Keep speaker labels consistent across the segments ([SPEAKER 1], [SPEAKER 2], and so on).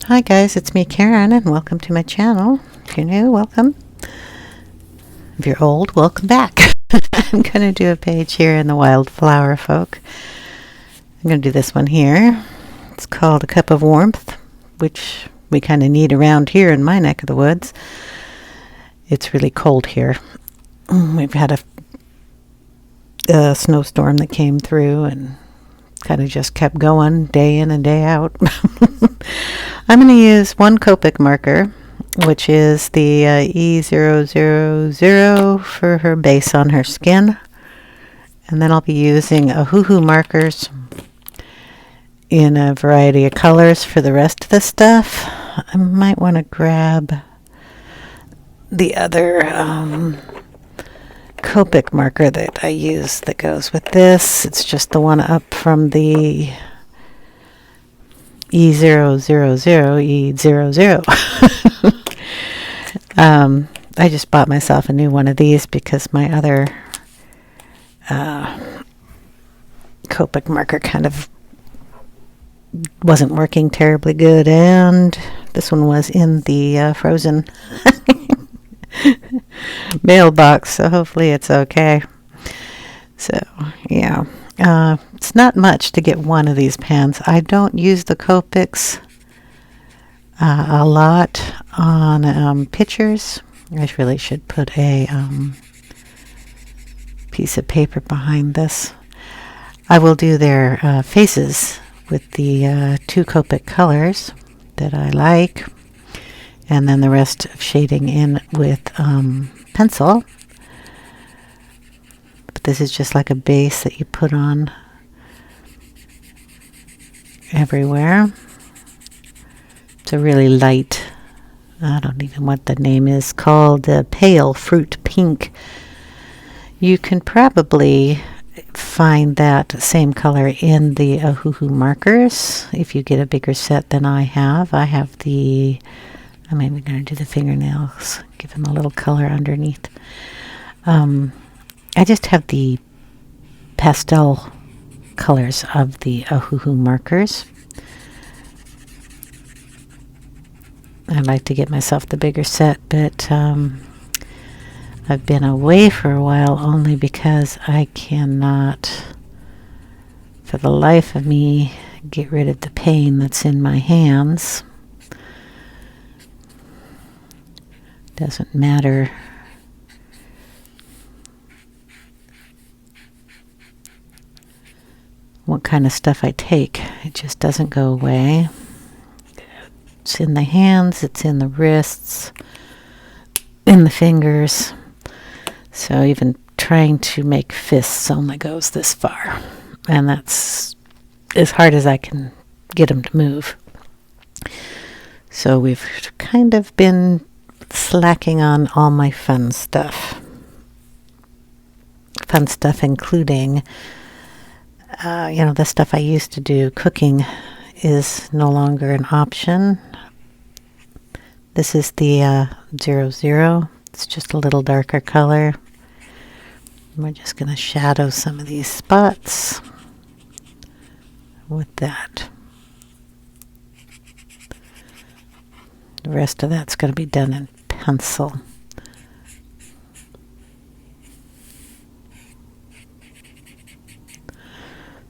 [SPEAKER 1] Hi guys, it's me Karen and welcome to my channel. If you're new, welcome. If you're old, welcome back. I'm going to do a page here in the Wildflower Folk. I'm going to do this one here. It's called A Cup of Warmth, which we kind of need around here in my neck of the woods. It's really cold here. We've had a snowstorm that came through and kind of just kept going day in and day out. I'm going to use one Copic marker, which is the E000 for her base on her skin. And then I'll be using Ohuhu Markers in a variety of colors for the rest of the stuff. I might want to grab the other Copic marker that I use that goes with this. It's just the one up from the E000. I just bought myself a new one of these because my other Copic marker kind of wasn't working terribly good, and this one was in the frozen mailbox, so hopefully it's okay. So yeah, it's not much to get one of these pens. I don't use the Copics a lot on pictures. I really should put a piece of paper behind this. I will do their faces with the two Copic colors that I like, and then the rest of shading in with pencil. But this is just like a base that you put on everywhere. It's a really light, I don't even know what the name is, called Pale Fruit Pink. You can probably find that same color in the Ohuhu Markers if you get a bigger set than I have. I have the, I'm maybe going to do the fingernails, give them a little color underneath. I just have the pastel colors of the Ohuhu Markers. I'd like to get myself the bigger set, but I've been away for a while only because I cannot, for the life of me, get rid of the pain that's in my hands. Doesn't matter what kind of stuff I take, it just doesn't go away. It's in the hands, it's in the wrists, in the fingers. So even trying to make fists only goes this far. And that's as hard as I can get them to move. So we've kind of been slacking on all my fun stuff. Fun stuff including, the stuff I used to do. Cooking is no longer an option. This is the 00. It's just a little darker color. We're just going to shadow some of these spots with that. The rest of that's going to be done in pencil.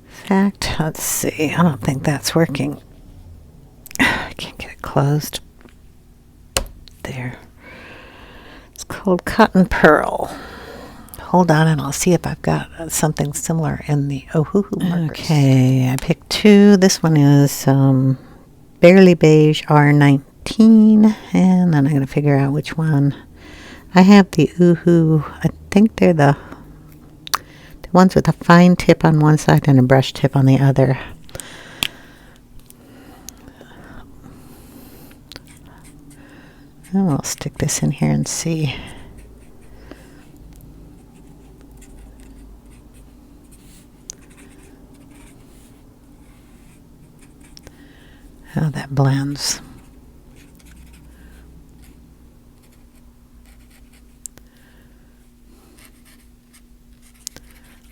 [SPEAKER 1] In fact, let's see. I don't think that's working. I can't get it closed. There. It's called Cotton Pearl. Hold on and I'll see if I've got something similar in the Ohuhu Markers. Okay, I picked two. This one is Barely Beige R19, and then I'm going to figure out which one. I have the Ohuhu, I think they're the ones with a fine tip on one side and a brush tip on the other. And we'll stick this in here and see. How that blends.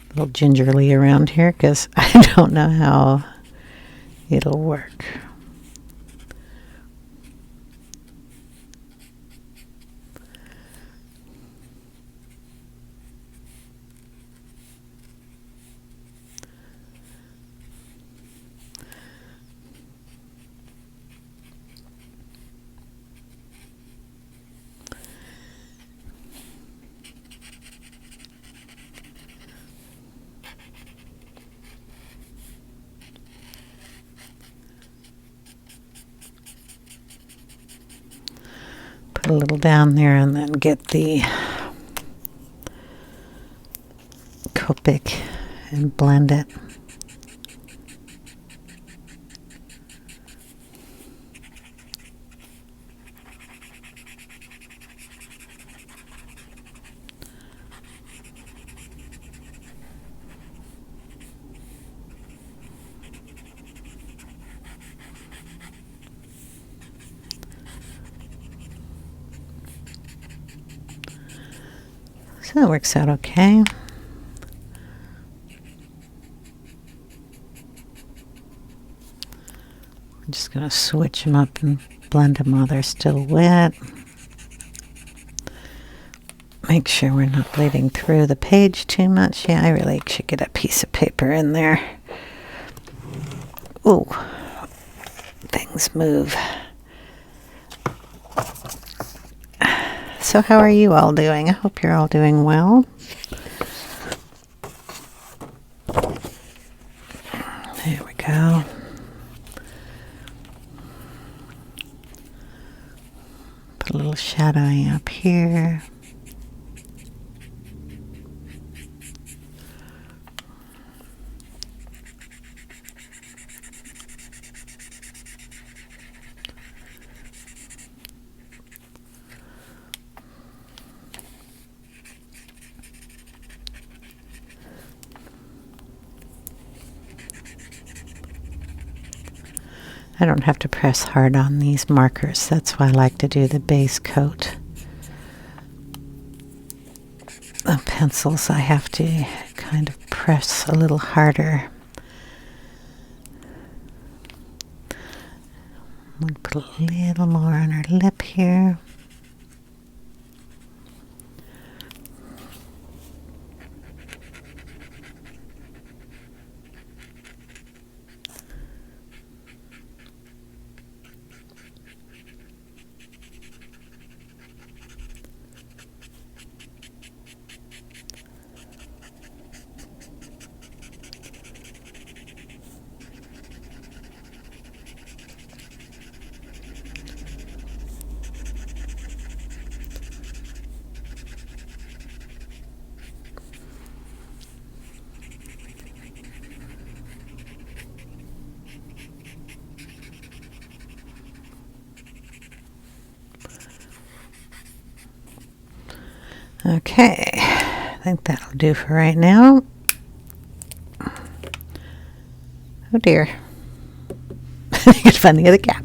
[SPEAKER 1] A little gingerly around here because I don't know how it'll work. a little down there and then get the Copic and blend it. So that works out okay. I'm just going to switch them up and blend them while they're still wet. Make sure we're not bleeding through the page too much. Yeah, I really should get a piece of paper in there. Ooh, things move. So how are you all doing? I hope you're all doing well. There we go. Put a little shadowing up here. I don't have to press hard on these markers. That's why I like to do the base coat. The pencils I have to kind of press a little harder. I'm going to put a little more on her lip here. Okay, I think that'll do for right now. Oh dear. I could find the other cap.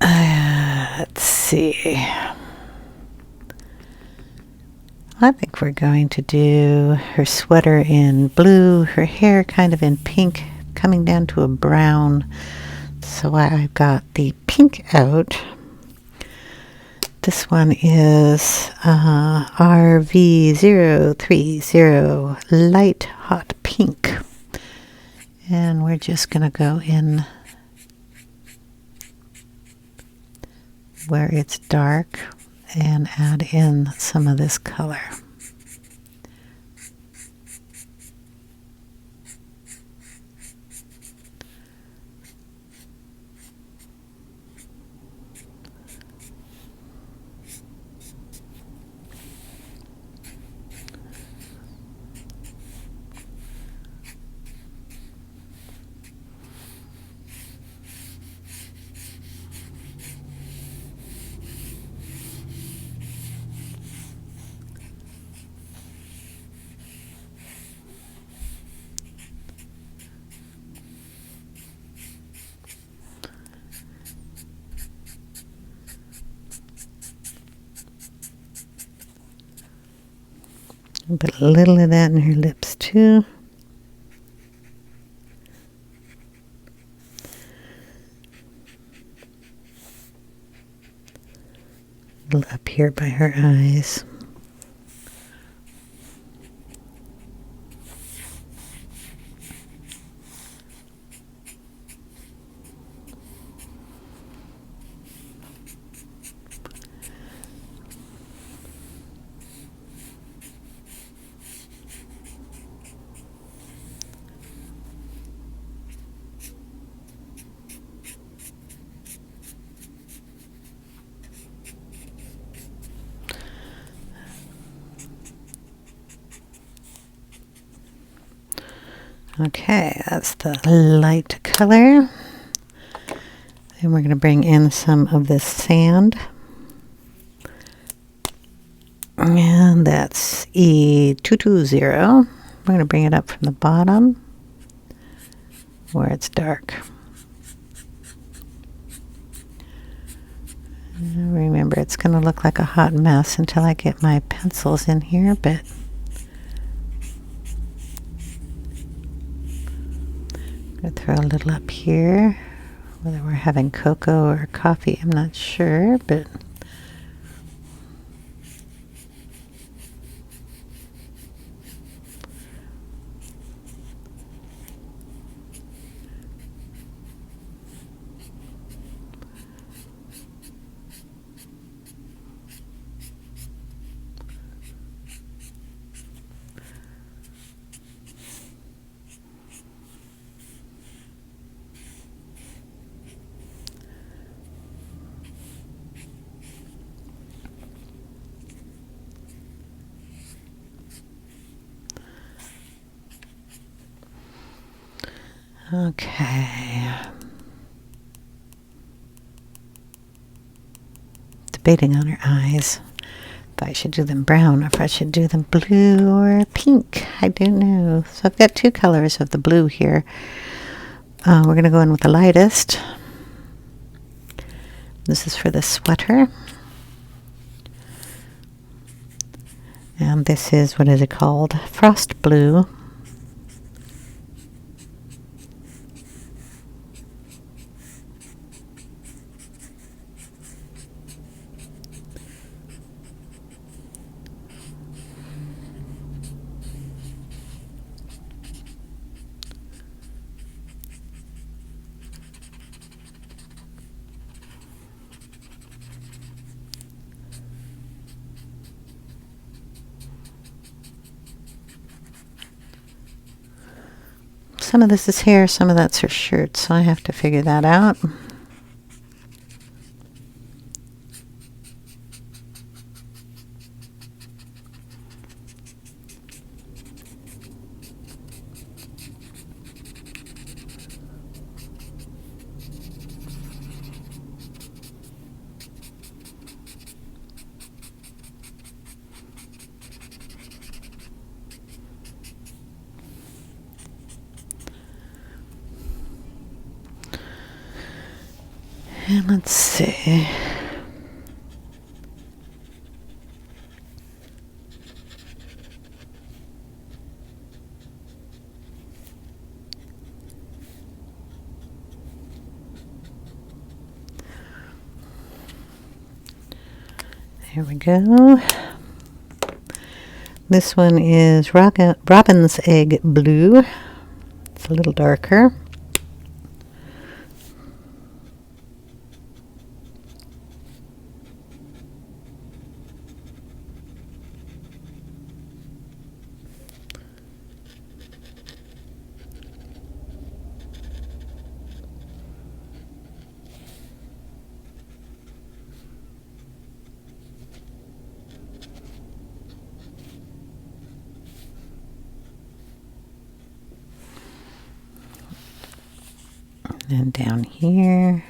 [SPEAKER 1] Let's see. I think we're going to do her sweater in blue, her hair kind of in pink, coming down to a brown. So I've got the pink out. This one is RV030 Light Hot Pink. And we're just going to go in where it's dark and add in some of this color. Put a little of that in her lips too. A little up here by her eyes. Okay, that's the light color. And we're going to bring in some of this sand. And that's E220. We're going to bring it up from the bottom where it's dark. And remember, it's going to look like a hot mess until I get my pencils in here, but I'm going to throw a little up here. Whether we're having cocoa or coffee, I'm not sure, but okay. Debating on her eyes. If I should do them brown or if I should do them blue or pink. I don't know. So I've got two colors of the blue here. We're going to go in with the lightest. This is for the sweater. And this is, what is it called? Frost blue. Some of this is hair, some of that's her shirt, so I have to figure that out. And let's see. There we go. This one is Robin's Egg Blue. It's a little darker. And down here.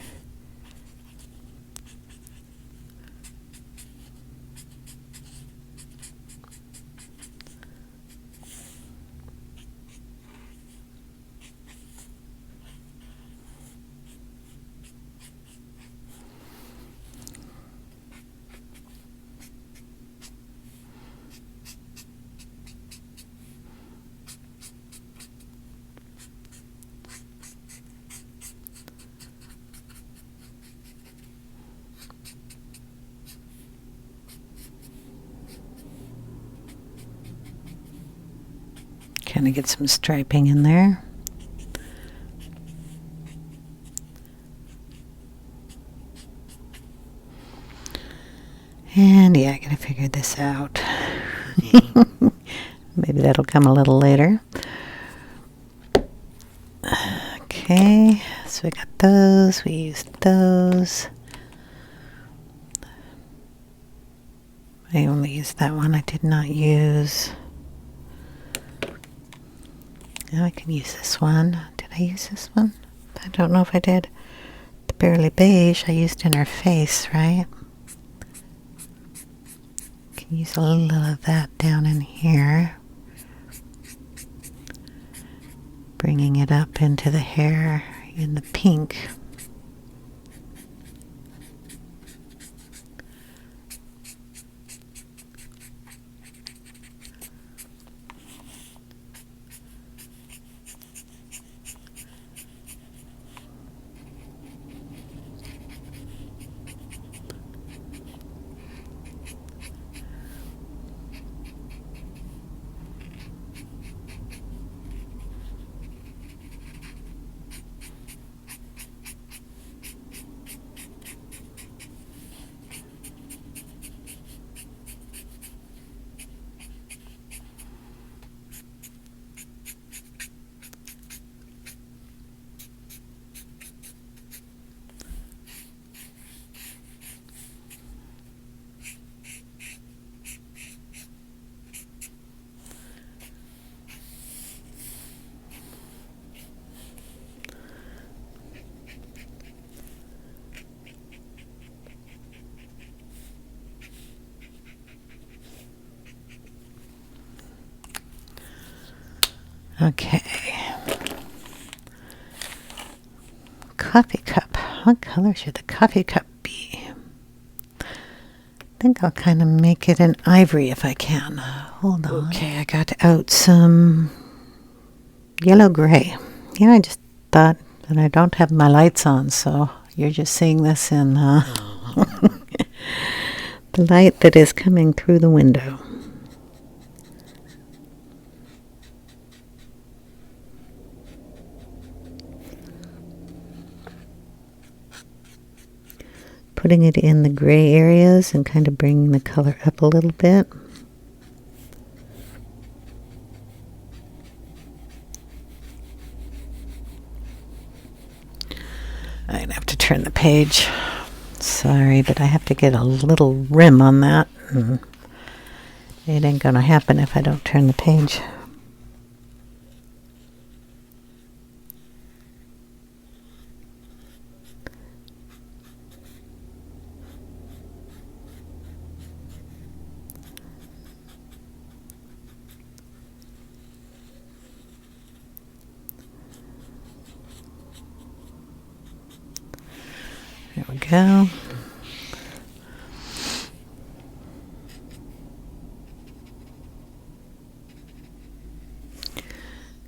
[SPEAKER 1] Kind of get some striping in there. And yeah, I gotta figure this out. Maybe that'll come a little later. Okay, so we got those, we used those. I only used that one, I did not use Now I can use this one. Did I use this one? I don't know if I did. The Barely Beige I used in her face, right? Can use a little of that down in here. Bringing it up into the hair in the pink. Okay. Coffee cup. What color should the coffee cup be? I think I'll kind of make it an ivory if I can. Hold on. Okay, I got out some yellow gray. Yeah, I just thought that I don't have my lights on, so you're just seeing this in the light that is coming through the window. Putting it in the gray areas and kind of bringing the color up a little bit. I'd have to turn the page. Sorry, but I have to get a little rim on that. It ain't gonna happen if I don't turn the page. There we go.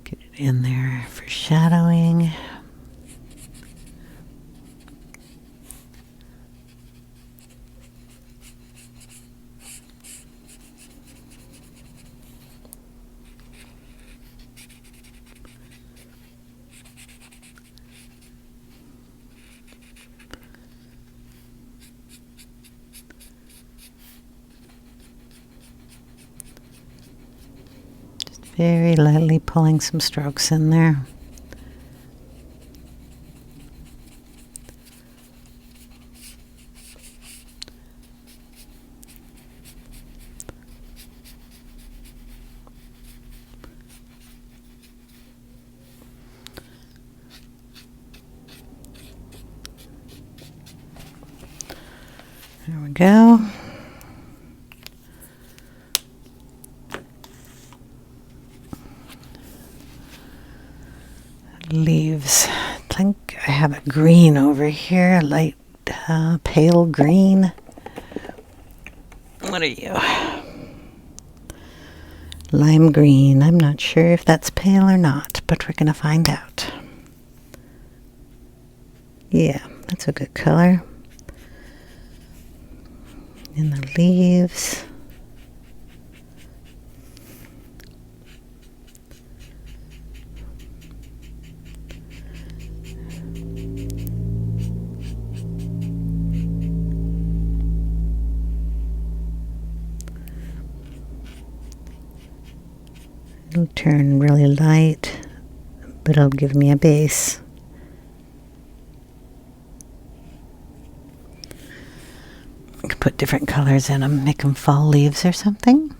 [SPEAKER 1] Get it in there for shadowing. Very lightly pulling some strokes in there. There we go. Leaves. I think I have a green over here, light pale green. What are you? Lime green. I'm not sure if that's pale or not, but we're gonna find out. Yeah, that's a good color. In the leaves. It'll turn really light, but it'll give me a base. I could put different colors in them, make them fall leaves or something.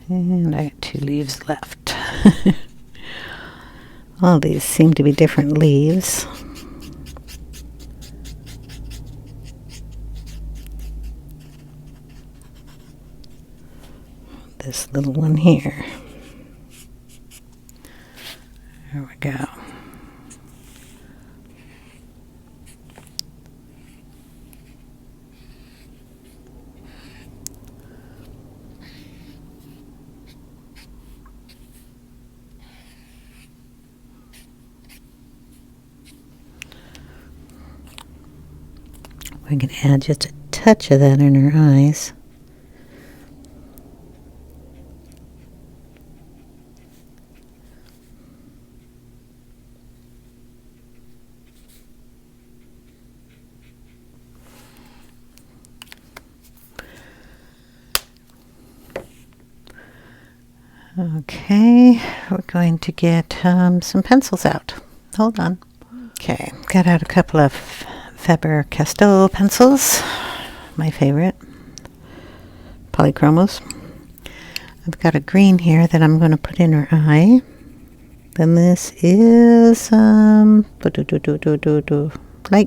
[SPEAKER 1] And I got 2 leaves left. All these seem to be different leaves. This little one here. There we go. We're going to add just a touch of that in her eyes. Okay, we're going to get some pencils out. Hold on. Okay, got out a couple of Faber-Castell pencils, my favorite, Polychromos. I've got a green here that I'm going to put in her eye. Then this is light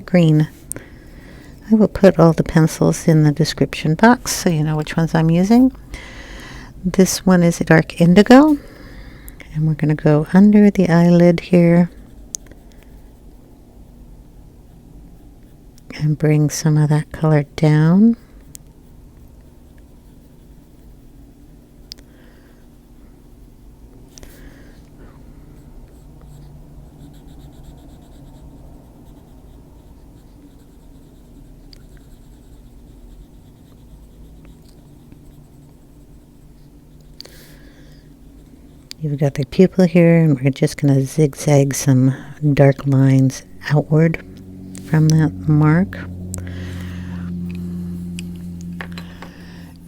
[SPEAKER 1] green. I will put all the pencils in the description box so you know which ones I'm using. This one is a dark indigo, and we're going to go under the eyelid here and bring some of that color down. You've got the pupil here, and we're just going to zigzag some dark lines outward from that mark.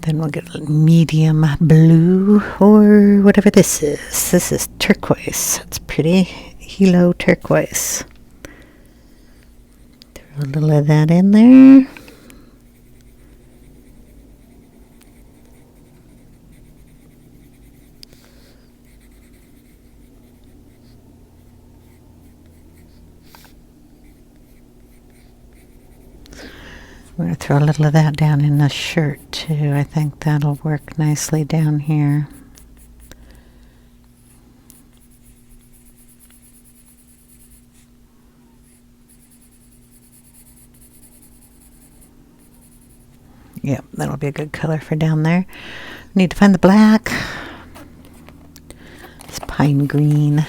[SPEAKER 1] Then we'll get a medium blue, or whatever this is. This is turquoise. It's pretty. Helio turquoise. Throw a little of that in there. We're going to throw a little of that down in the shirt too. I think that'll work nicely down here. Yep, that'll be a good color for down there. We need to find the black. It's pine green.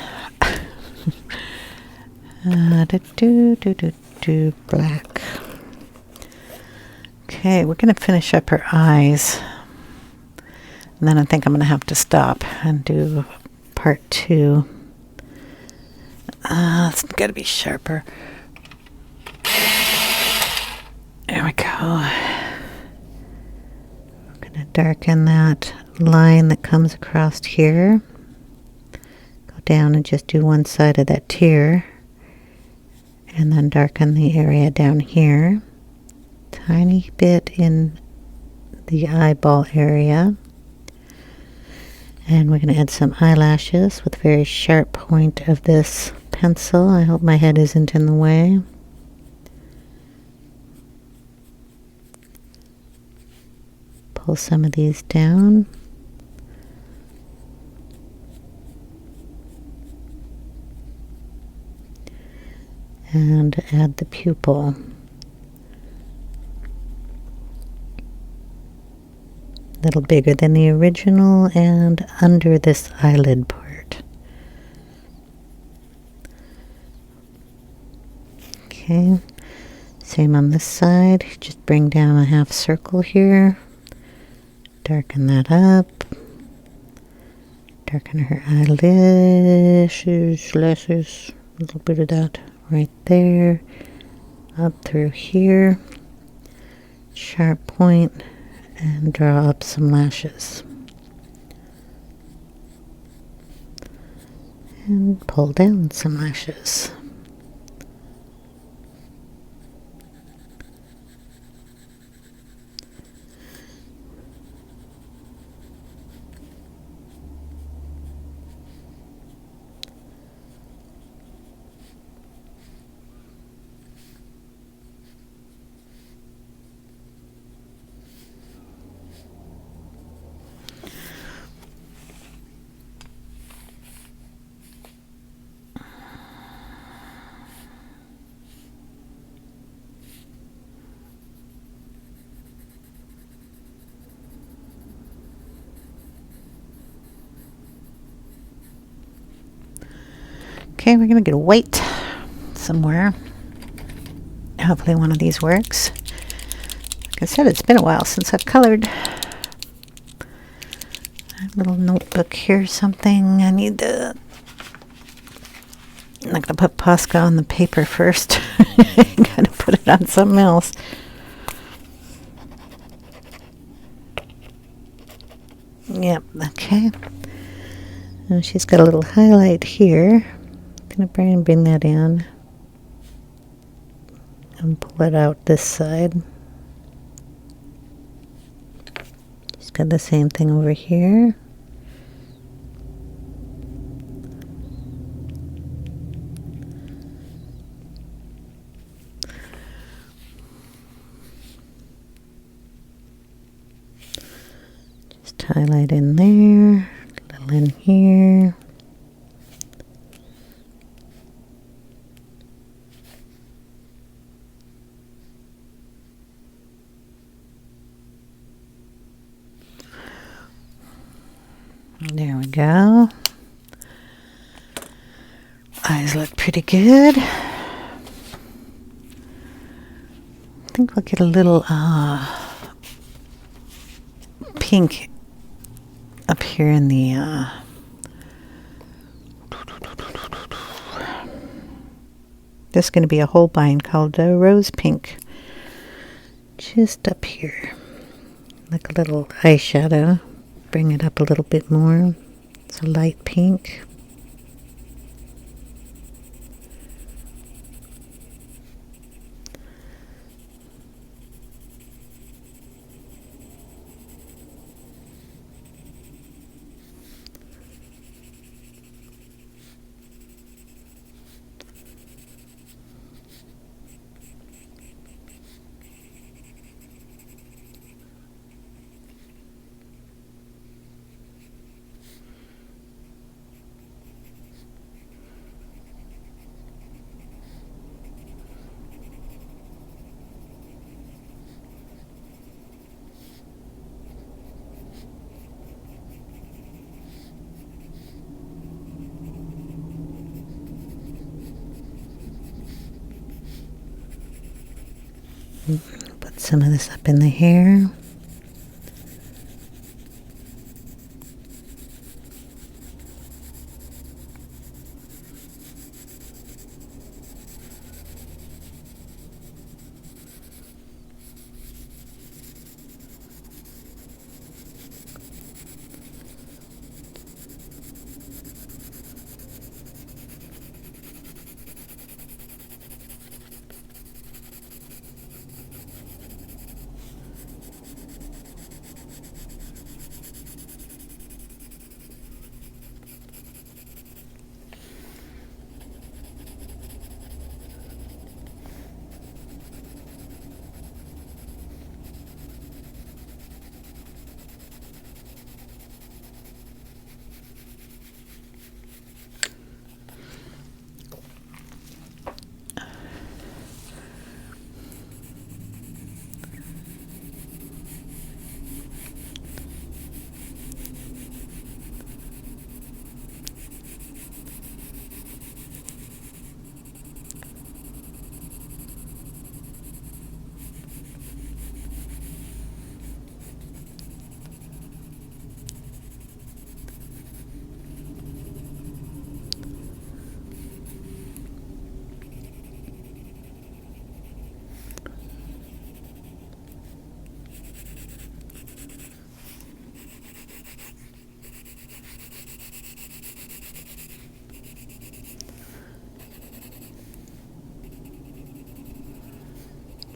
[SPEAKER 1] Black. Okay, we're going to finish up her eyes. And then I think I'm going to have to stop and do part 2. It's got to be sharper. There we go. We're going to darken that line that comes across here. Go down and just do one side of that tear. And then darken the area down here. Tiny bit in the eyeball area. And we're going to add some eyelashes with a very sharp point of this pencil. I hope my head isn't in the way. Pull some of these down. And add the pupil. A little bigger than the original and under this eyelid part. Okay, same on this side. Just bring down a half circle here. Darken that up. Darken her eyelashes, lashes, a little bit of that right there. Up through here. Sharp point. And draw up some lashes. And pull down some lashes. Okay, we're going to get a white somewhere. Hopefully one of these works. Like I said, it's been a while since I've colored. A little notebook here or something. I need to... I'm not going to put Posca on the paper first. I'm going to put it on something else. Yep, okay. And she's got a little highlight here. I'm going to bring that in. And pull it out this side. She's got the same thing over here. Just highlight in there, a little in here. There we go. Eyes look pretty good. I think we'll get a little pink up here in the this is going to be a Holbein called Rose Pink. Just up here. Like a little eyeshadow. Bring it up a little bit more. It's a light pink. Put some of this up in the hair.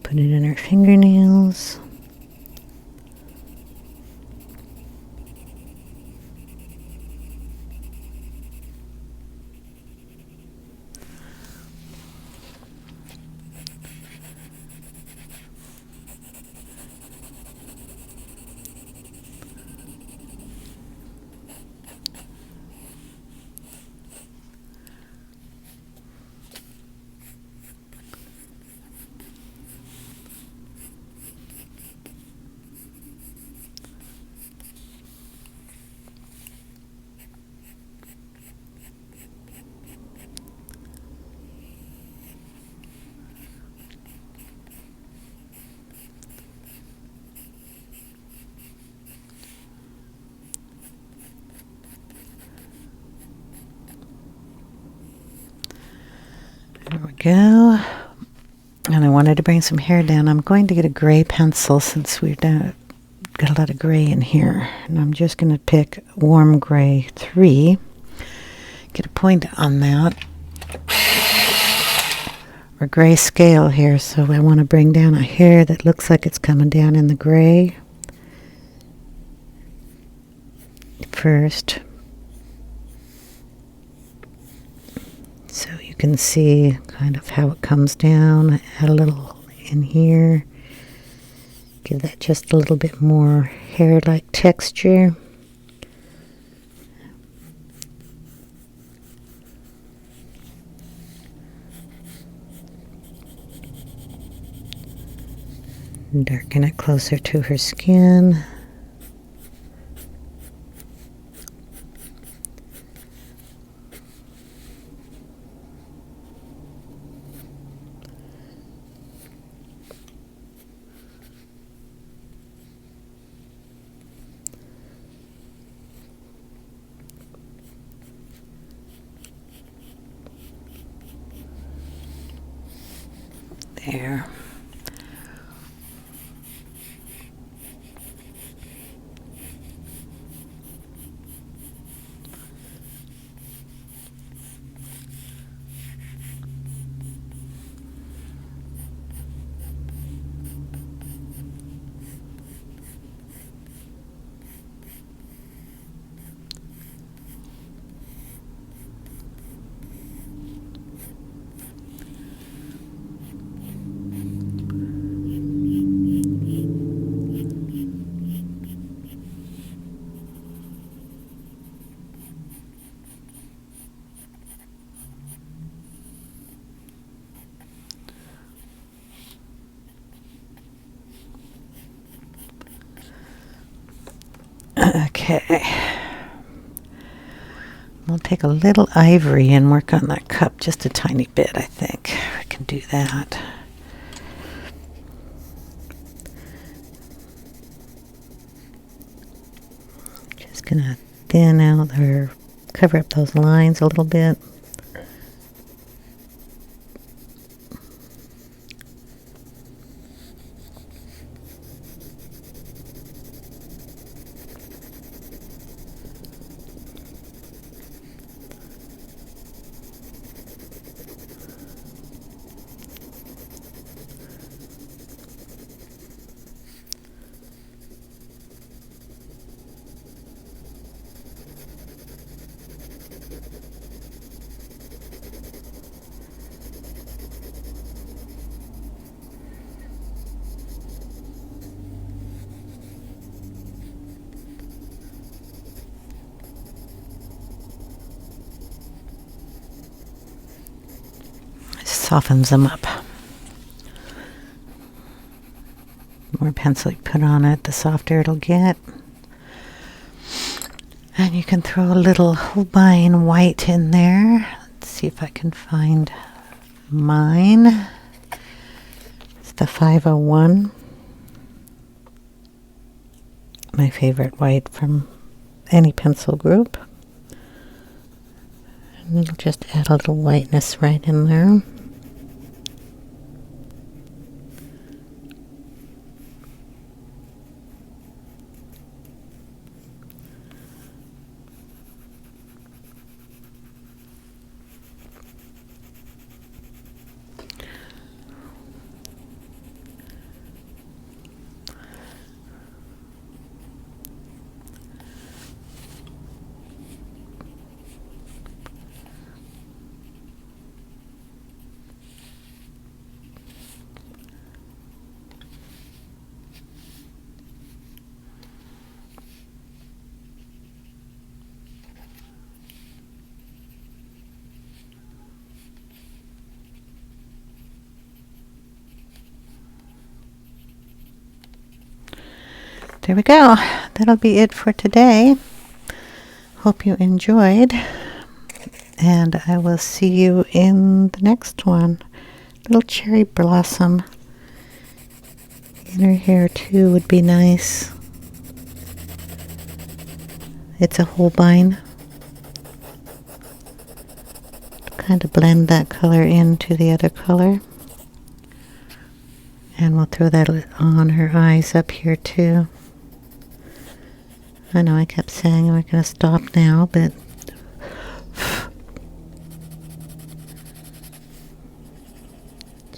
[SPEAKER 1] Put it in her fingernails. There we go. And I wanted to bring some hair down. I'm going to get a gray pencil since we've got a lot of gray in here. And I'm just going to pick warm gray 3. Get a point on that. Or gray scale here. So I want to bring down a hair that looks like it's coming down in the gray first. So you can see kind of how it comes down. Add a little in here. Give that just a little bit more hair-like texture. Darken it closer to her skin. There. Okay. We'll take a little ivory and work on that cup just a tiny bit, I think. We can do that. Just gonna thin out or cover up those lines a little bit. Softens them up. The more pencil you put on it, the softer it'll get. And you can throw a little Holbein white in there. Let's see if I can find mine. It's the 501. My favorite white from any pencil group. And it'll just add a little whiteness right in there. There we go. That'll be it for today. Hope you enjoyed. And I will see you in the next one. Little cherry blossom in her hair too would be nice. It's a Holbein. kind of blend that color into the other color. And we'll throw that on her eyes up here too. I know I kept saying we're going to stop now, but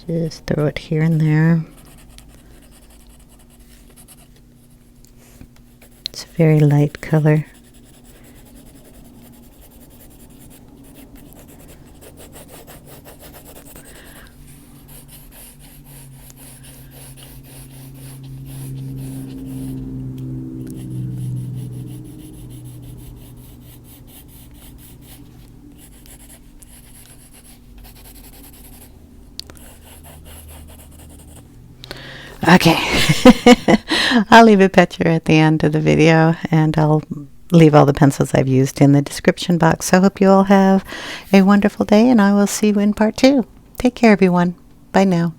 [SPEAKER 1] just throw it here and there. It's a very light color. Okay, I'll leave a picture at the end of the video, and I'll leave all the pencils I've used in the description box. So I hope you all have a wonderful day, and I will see you in part 2. Take care, everyone. Bye now.